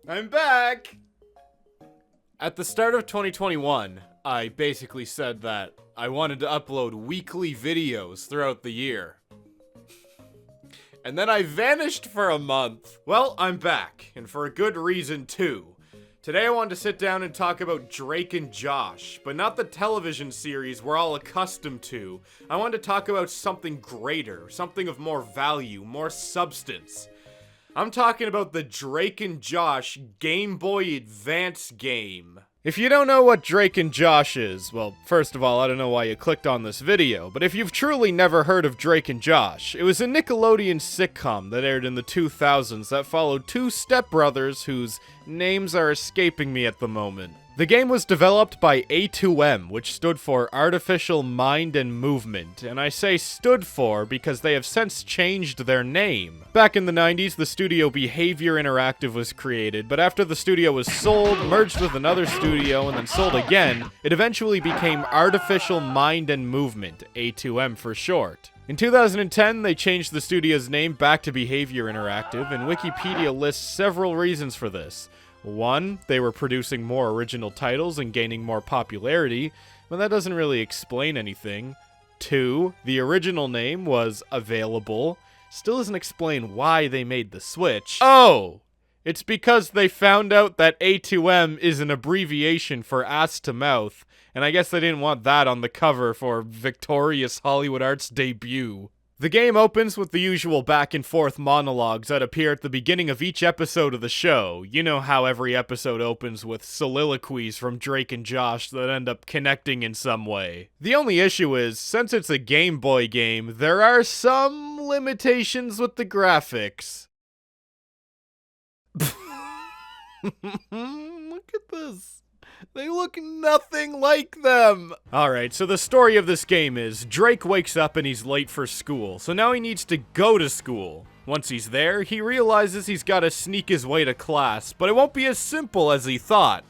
I'm back! At the start of 2021, I basically said that I wanted to upload weekly videos throughout the year. And then I vanished for a month. Well, I'm back, and for a good reason too. Today I wanted to sit down and talk about Drake and Josh, but not the television series we're all accustomed to. I wanted to talk about something greater, something of more value, more substance. I'm talking about the Drake and Josh Game Boy Advance game. If you don't know what Drake and Josh is, well, first of all, I don't know why you clicked on this video, but if you've truly never heard of Drake and Josh, it was a Nickelodeon sitcom that aired in the 2000s that followed two stepbrothers whose names are escaping me at the moment. The game was developed by A2M, which stood for Artificial Mind and Movement, and I say stood for because they have since changed their name. Back in the 90s, the studio Behavior Interactive was created, but after the studio was sold, merged with another studio, and then sold again, it eventually became Artificial Mind and Movement, A2M for short. In 2010, they changed the studio's name back to Behavior Interactive, and Wikipedia lists several reasons for this. 1, they were producing more original titles and gaining more popularity, but that doesn't really explain anything. 2, the original name was available. Still doesn't explain why they made the switch. Oh! It's because they found out that A2M is an abbreviation for ass to mouth, and I guess they didn't want that on the cover for Victorious Hollywood Arts debut. The game opens with the usual back and forth monologues that appear at the beginning of each episode of the show. You know how every episode opens with soliloquies from Drake and Josh that end up connecting in some way. The only issue is, since it's a Game Boy game, there are some limitations with the graphics. Look at this. They look nothing like them! Alright, so the story of this game is, Drake wakes up and he's late for school, so now he needs to go to school. Once he's there, he realizes he's gotta sneak his way to class, but it won't be as simple as he thought.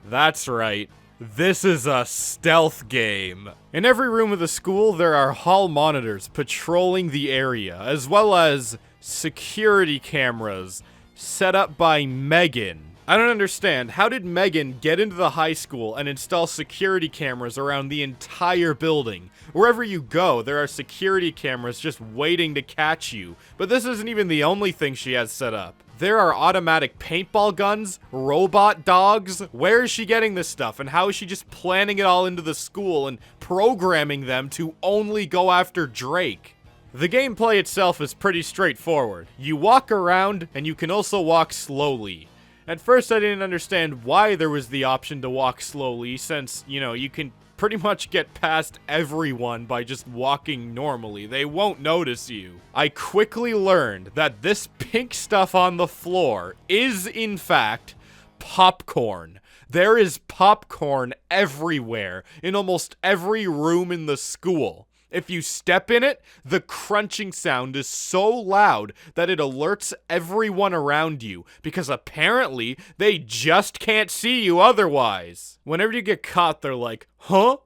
That's right. This is a stealth game. In every room of the school, there are hall monitors patrolling the area, as well as security cameras set up by Megan. I don't understand. How did Megan get into the high school and install security cameras around the entire building? Wherever you go, there are security cameras just waiting to catch you. But this isn't even the only thing she has set up. There are automatic paintball guns, robot dogs. Where is she getting this stuff? And how is she just planning it all into the school and programming them to only go after Drake? The gameplay itself is pretty straightforward. You walk around, and you can also walk slowly. At first, I didn't understand why there was the option to walk slowly, since, you can pretty much get past everyone by just walking normally. They won't notice you. I quickly learned that this pink stuff on the floor is, in fact, popcorn. There is popcorn everywhere, in almost every room in the school. If you step in it, the crunching sound is so loud that it alerts everyone around you, because apparently they just can't see you otherwise. Whenever you get caught, they're like, huh?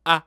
Ah.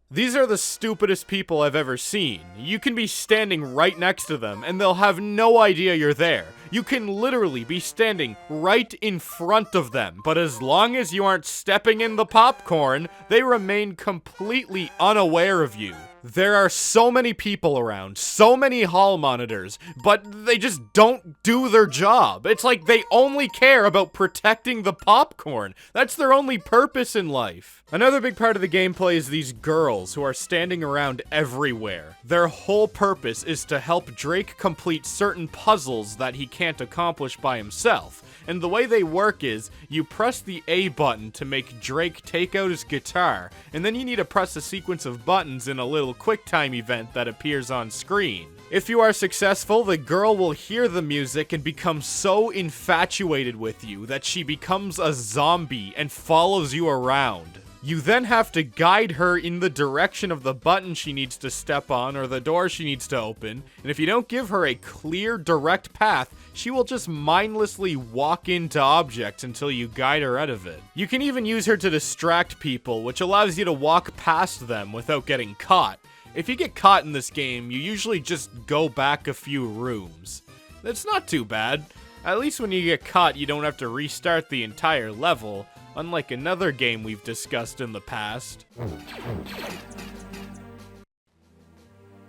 These are the stupidest people I've ever seen. You can be standing right next to them, and they'll have no idea you're there. You can literally be standing right in front of them, but as long as you aren't stepping in the popcorn, they remain completely unaware of you. There are so many people around, so many hall monitors, but they just don't do their job. It's like they only care about protecting the popcorn. That's their only purpose in life. Another big part of the gameplay is these girls who are standing around everywhere. Their whole purpose is to help Drake complete certain puzzles that he can't accomplish by himself. And the way they work is, you press the A button to make Drake take out his guitar, and then you need to press a sequence of buttons in a little QuickTime event that appears on screen. If you are successful, the girl will hear the music and become so infatuated with you that she becomes a zombie and follows you around. You then have to guide her in the direction of the button she needs to step on or the door she needs to open, and if you don't give her a clear, direct path, she will just mindlessly walk into objects until you guide her out of it. You can even use her to distract people, which allows you to walk past them without getting caught. If you get caught in this game, you usually just go back a few rooms. That's not too bad. At least when you get caught, you don't have to restart the entire level, unlike another game we've discussed in the past.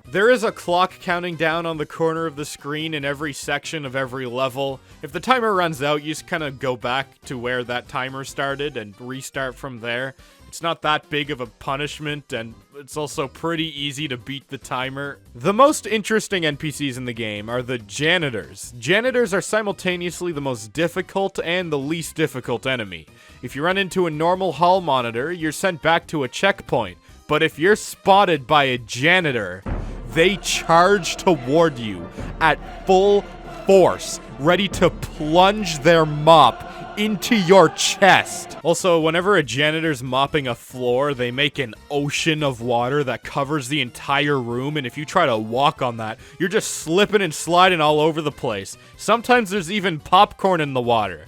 There is a clock counting down on the corner of the screen in every section of every level. If the timer runs out, you just kind of go back to where that timer started and restart from there. It's not that big of a punishment, and it's also pretty easy to beat the timer. The most interesting NPCs in the game are the janitors. Janitors are simultaneously the most difficult and the least difficult enemy. If you run into a normal hall monitor, you're sent back to a checkpoint. But if you're spotted by a janitor, they charge toward you at full force, ready to plunge their mop into your chest. Also, whenever a janitor's mopping a floor, they make an ocean of water that covers the entire room, and if you try to walk on that, you're just slipping and sliding all over the place. Sometimes there's even popcorn in the water.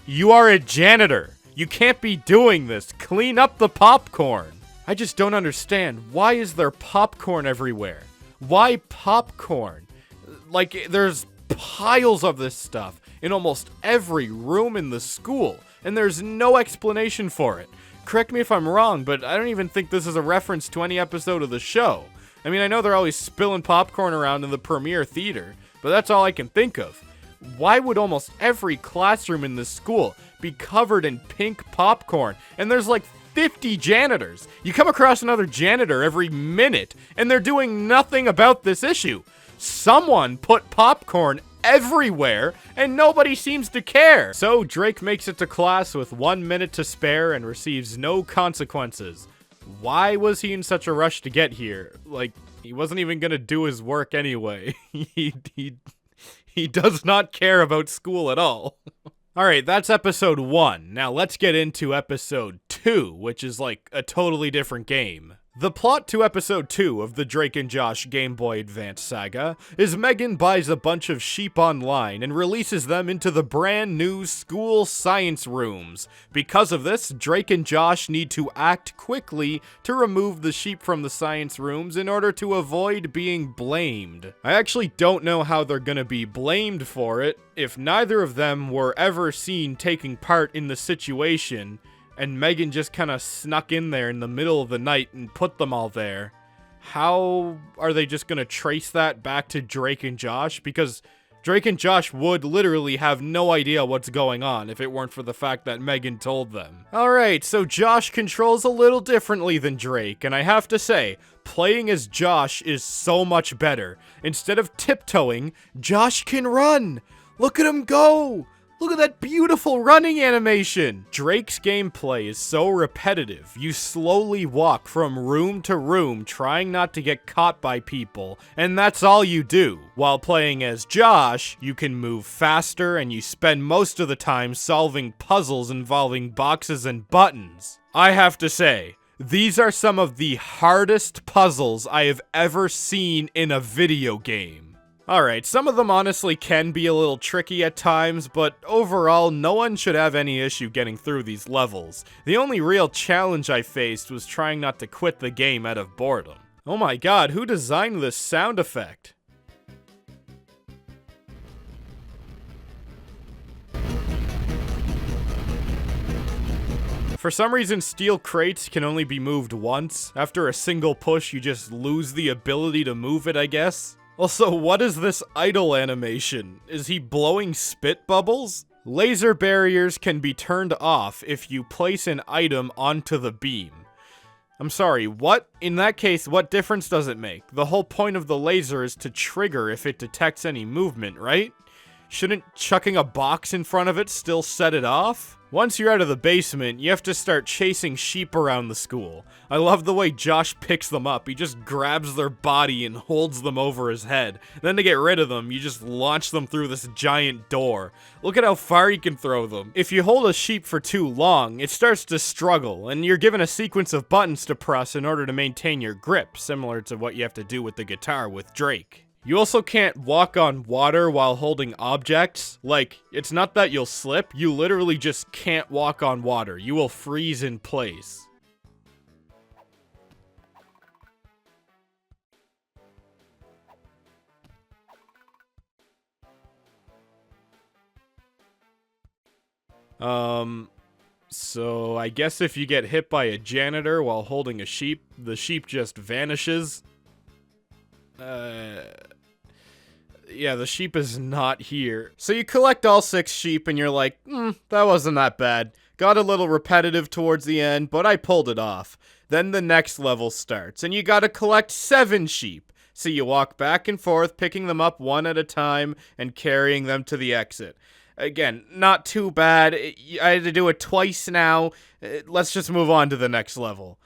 You are a janitor. You can't be doing this. Clean up the popcorn. I just don't understand. Why is there popcorn everywhere? Why popcorn? Like, there's piles of this stuff in almost every room in the school, and there's no explanation for it. Correct me if I'm wrong, but I don't even think this is a reference to any episode of the show. I mean, I know they're always spilling popcorn around in the premiere theater, but that's all I can think of. Why would almost every classroom in this school be covered in pink popcorn? And there's like 50 janitors. You come across another janitor every minute, and they're doing nothing about this issue. Someone put popcorn everywhere, and nobody seems to care. So Drake makes it to class with 1 minute to spare and receives no consequences. Why was he in such a rush to get here? Like, he wasn't even gonna do his work anyway. He does not care about school at all. Alright, that's episode 1. Now let's get into episode 2, which is like a totally different game. The plot to episode 2 of the Drake and Josh Game Boy Advance saga is Megan buys a bunch of sheep online and releases them into the brand new school science rooms. Because of this, Drake and Josh need to act quickly to remove the sheep from the science rooms in order to avoid being blamed. I actually don't know how they're gonna be blamed for it if neither of them were ever seen taking part in the situation, and Megan just kind of snuck in there in the middle of the night and put them all there. How are they just going to trace that back to Drake and Josh? Because Drake and Josh would literally have no idea what's going on if it weren't for the fact that Megan told them. Alright, so Josh controls a little differently than Drake, and I have to say, playing as Josh is so much better. Instead of tiptoeing, Josh can run! Look at him go! Look at that beautiful running animation! Drake's gameplay is so repetitive. You slowly walk from room to room trying not to get caught by people, and that's all you do. While playing as Josh, you can move faster and you spend most of the time solving puzzles involving boxes and buttons. I have to say, these are some of the hardest puzzles I have ever seen in a video game. Alright, some of them honestly can be a little tricky at times, but overall, no one should have any issue getting through these levels. The only real challenge I faced was trying not to quit the game out of boredom. Oh my god, who designed this sound effect? For some reason, steel crates can only be moved once. After a single push, you just lose the ability to move it, I guess. Also, what is this idle animation? Is he blowing spit bubbles? Laser barriers can be turned off if you place an item onto the beam. I'm sorry, what? In that case, what difference does it make? The whole point of the laser is to trigger if it detects any movement, right? Shouldn't chucking a box in front of it still set it off? Once you're out of the basement, you have to start chasing sheep around the school. I love the way Josh picks them up. He just grabs their body and holds them over his head. Then to get rid of them, you just launch them through this giant door. Look at how far you can throw them. If you hold a sheep for too long, it starts to struggle, and you're given a sequence of buttons to press in order to maintain your grip, similar to what you have to do with the guitar with Drake. You also can't walk on water while holding objects. Like, it's not that you'll slip, you literally just can't walk on water. You will freeze in place. So I guess if you get hit by a janitor while holding a sheep, the sheep just vanishes. Yeah, the sheep is not here. So you collect all 6 sheep and you're like, that wasn't that bad. Got a little repetitive towards the end, but I pulled it off. Then the next level starts, and you gotta collect 7 sheep. So you walk back and forth, picking them up one at a time and carrying them to the exit. Again, not too bad. I had to do it twice now. Let's just move on to the next level.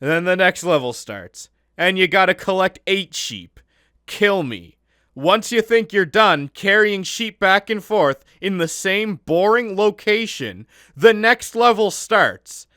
And then the next level starts, and you gotta collect 8 sheep. Kill me. Once you think you're done carrying sheep back and forth in the same boring location, the next level starts.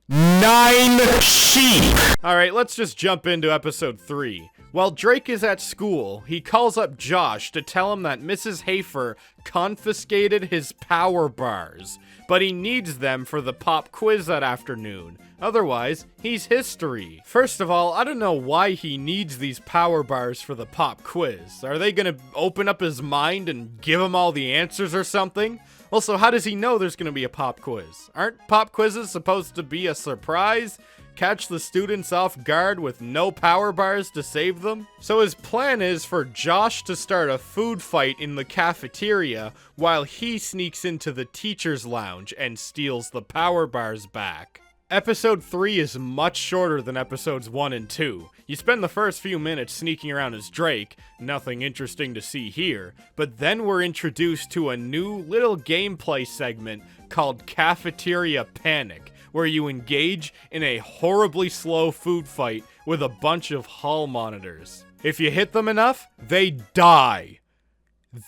9 sheep! Alright, let's just jump into episode 3. While Drake is at school, he calls up Josh to tell him that Mrs. Hafer confiscated his power bars, but he needs them for the pop quiz that afternoon. Otherwise, he's history. First of all, I don't know why he needs these power bars for the pop quiz. Are they gonna open up his mind and give him all the answers or something? Also, how does he know there's gonna be a pop quiz? Aren't pop quizzes supposed to be a surprise? Catch the students off guard with no power bars to save them? So his plan is for Josh to start a food fight in the cafeteria while he sneaks into the teacher's lounge and steals the power bars back. Episode 3 is much shorter than episodes 1 and 2. You spend the first few minutes sneaking around as Drake, nothing interesting to see here, but then we're introduced to a new little gameplay segment called Cafeteria Panic, where you engage in a horribly slow food fight with a bunch of hall monitors. If you hit them enough, they die.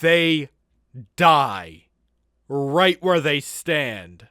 They die. Right where they stand.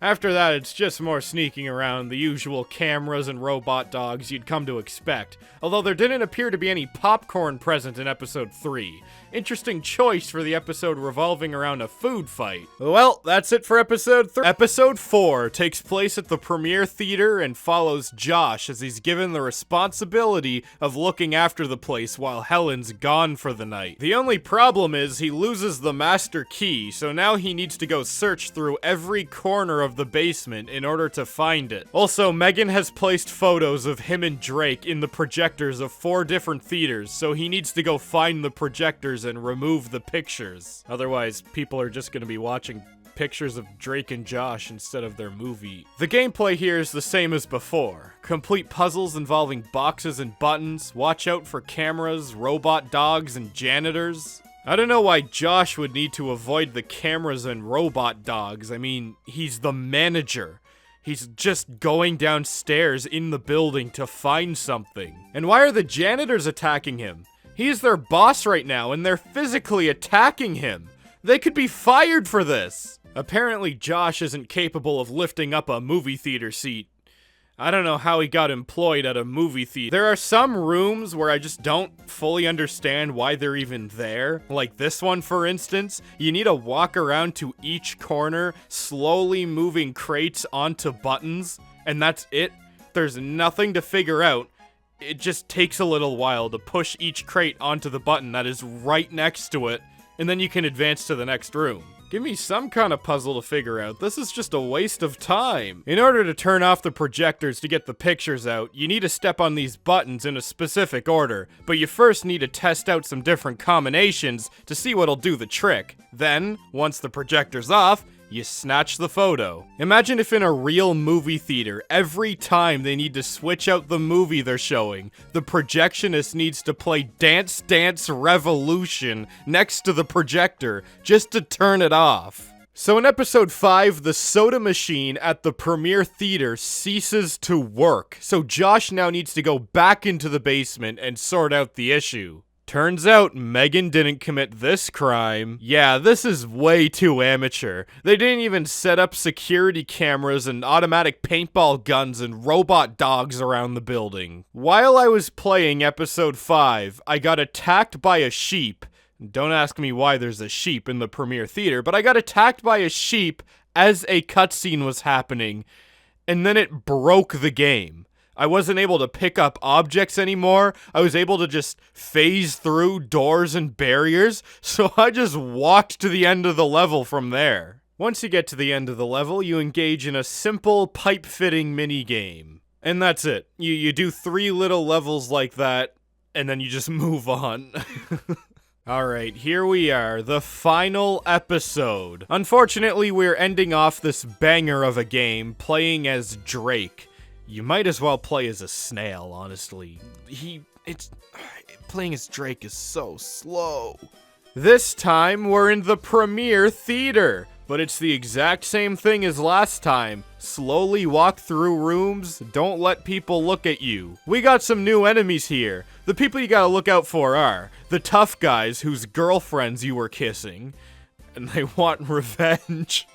After that, it's just more sneaking around, the usual cameras and robot dogs you'd come to expect, although there didn't appear to be any popcorn present in episode 3. Interesting choice for the episode revolving around a food fight. Well, that's it for episode 3. Episode 4 takes place at the Premiere Theater and follows Josh as he's given the responsibility of looking after the place while Helen's gone for the night. The only problem is he loses the master key, so now he needs to go search through every corner of the basement in order to find it. Also, Megan has placed photos of him and Drake in the projectors of 4 different theaters, so he needs to go find the projectors and remove the pictures. Otherwise, people are just gonna be watching pictures of Drake and Josh instead of their movie. The gameplay here is the same as before. Complete puzzles involving boxes and buttons, watch out for cameras, robot dogs, and janitors. I don't know why Josh would need to avoid the cameras and robot dogs. I mean, he's the manager. He's just going downstairs in the building to find something. And why are the janitors attacking him? He's their boss right now, and they're physically attacking him. They could be fired for this. Apparently, Josh isn't capable of lifting up a movie theater seat. I don't know how he got employed at a movie theater. There are some rooms where I just don't fully understand why they're even there. Like this one, for instance. You need to walk around to each corner, slowly moving crates onto buttons, and that's it. There's nothing to figure out. It just takes a little while to push each crate onto the button that is right next to it, and then you can advance to the next room. Give me some kind of puzzle to figure out. This is just a waste of time. In order to turn off the projectors to get the pictures out, you need to step on these buttons in a specific order, but you first need to test out some different combinations to see what'll do the trick. Then, once the projector's off, you snatch the photo. Imagine if in a real movie theater, every time they need to switch out the movie they're showing, the projectionist needs to play Dance Dance Revolution next to the projector just to turn it off. So in episode 5, the soda machine at the Premiere Theater ceases to work, so Josh now needs to go back into the basement and sort out the issue. Turns out Megan didn't commit this crime. Yeah, this is way too amateur. They didn't even set up security cameras and automatic paintball guns and robot dogs around the building. While I was playing episode 5, I got attacked by a sheep. Don't ask me why there's a sheep in the Premiere Theater, but I got attacked by a sheep as a cutscene was happening, and then it broke the game. I wasn't able to pick up objects anymore. I was able to just phase through doors and barriers, so I just walked to the end of the level from there. Once you get to the end of the level, you engage in a simple pipe-fitting mini-game. And that's it. You do 3 little levels like that, and then you just move on. Alright, here we are, the final episode. Unfortunately, we're ending off this banger of a game playing as Drake. You might as well play as a snail, honestly. Playing as Drake is so slow. This time, we're in the Premiere Theater, but it's the exact same thing as last time. Slowly walk through rooms, don't let people look at you. We got some new enemies here. The people you gotta look out for are the tough guys whose girlfriends you were kissing, and they want revenge.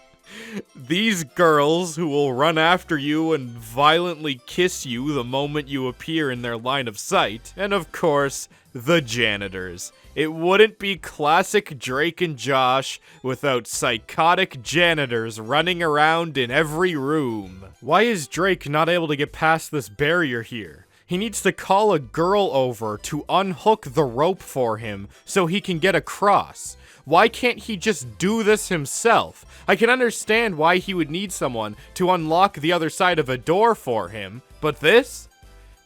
These girls who will run after you and violently kiss you the moment you appear in their line of sight. And of course, the janitors. It wouldn't be classic Drake and Josh without psychotic janitors running around in every room. Why is Drake not able to get past this barrier here? He needs to call a girl over to unhook the rope for him so he can get across. Why can't he just do this himself? I can understand why he would need someone to unlock the other side of a door for him, but this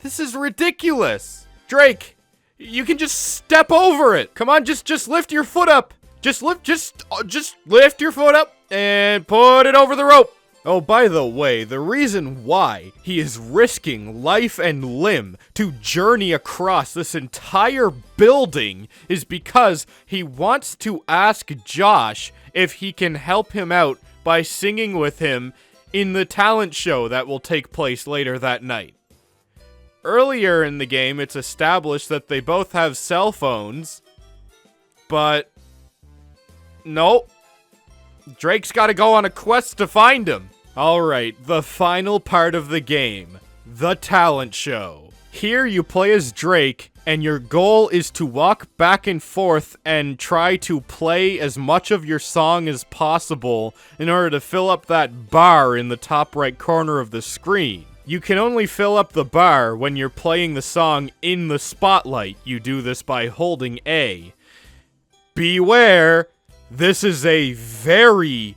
is ridiculous. Drake, you can just step over it. Come on, just lift your foot up. Just lift your foot up and put it over the rope. Oh, by the way, the reason why he is risking life and limb to journey across this entire building is because he wants to ask Josh if he can help him out by singing with him in the talent show that will take place later that night. Earlier in the game, it's established that they both have cell phones, but nope. Drake's gotta go on a quest to find him. Alright, the final part of the game, the talent show. Here you play as Drake, and your goal is to walk back and forth and try to play as much of your song as possible in order to fill up that bar in the top right corner of the screen. You can only fill up the bar when you're playing the song in the spotlight. You do this by holding A. Beware, this is a very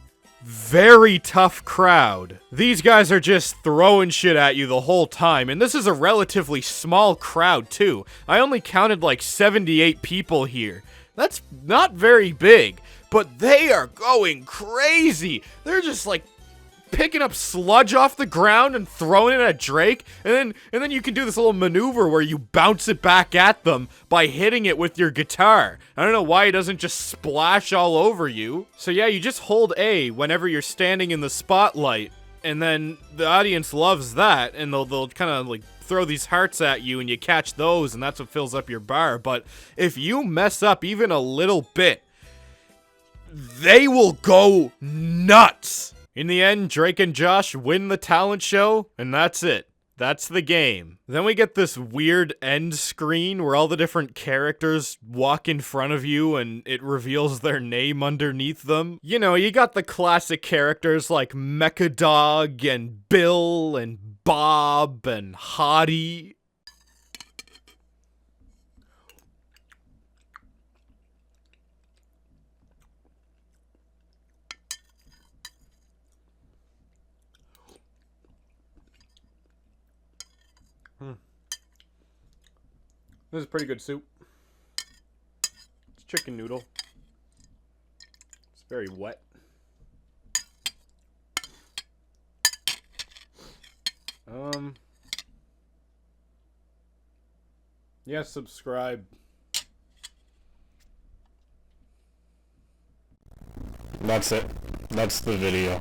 tough crowd. These guys are just throwing shit at you the whole time, and this is a relatively small crowd too. I only counted like 78 people here. That's not very big, but they are going crazy. They're just like picking up sludge off the ground and throwing it at Drake, and then you can do this little maneuver where you bounce it back at them by hitting it with your guitar. I don't know why it doesn't just splash all over you. So yeah, you just hold A whenever you're standing in the spotlight, and then the audience loves that, and they'll kind of like throw these hearts at you, and you catch those, and that's what fills up your bar. But if you mess up even a little bit, they will go nuts. In the end, Drake and Josh win the talent show, and that's it. That's the game. Then we get this weird end screen where all the different characters walk in front of you and it reveals their name underneath them. You know, you got the classic characters like Mechadog and Bill and Bob and Hottie. This is pretty good soup. It's chicken noodle. It's very wet. Yeah, subscribe. That's it. That's the video.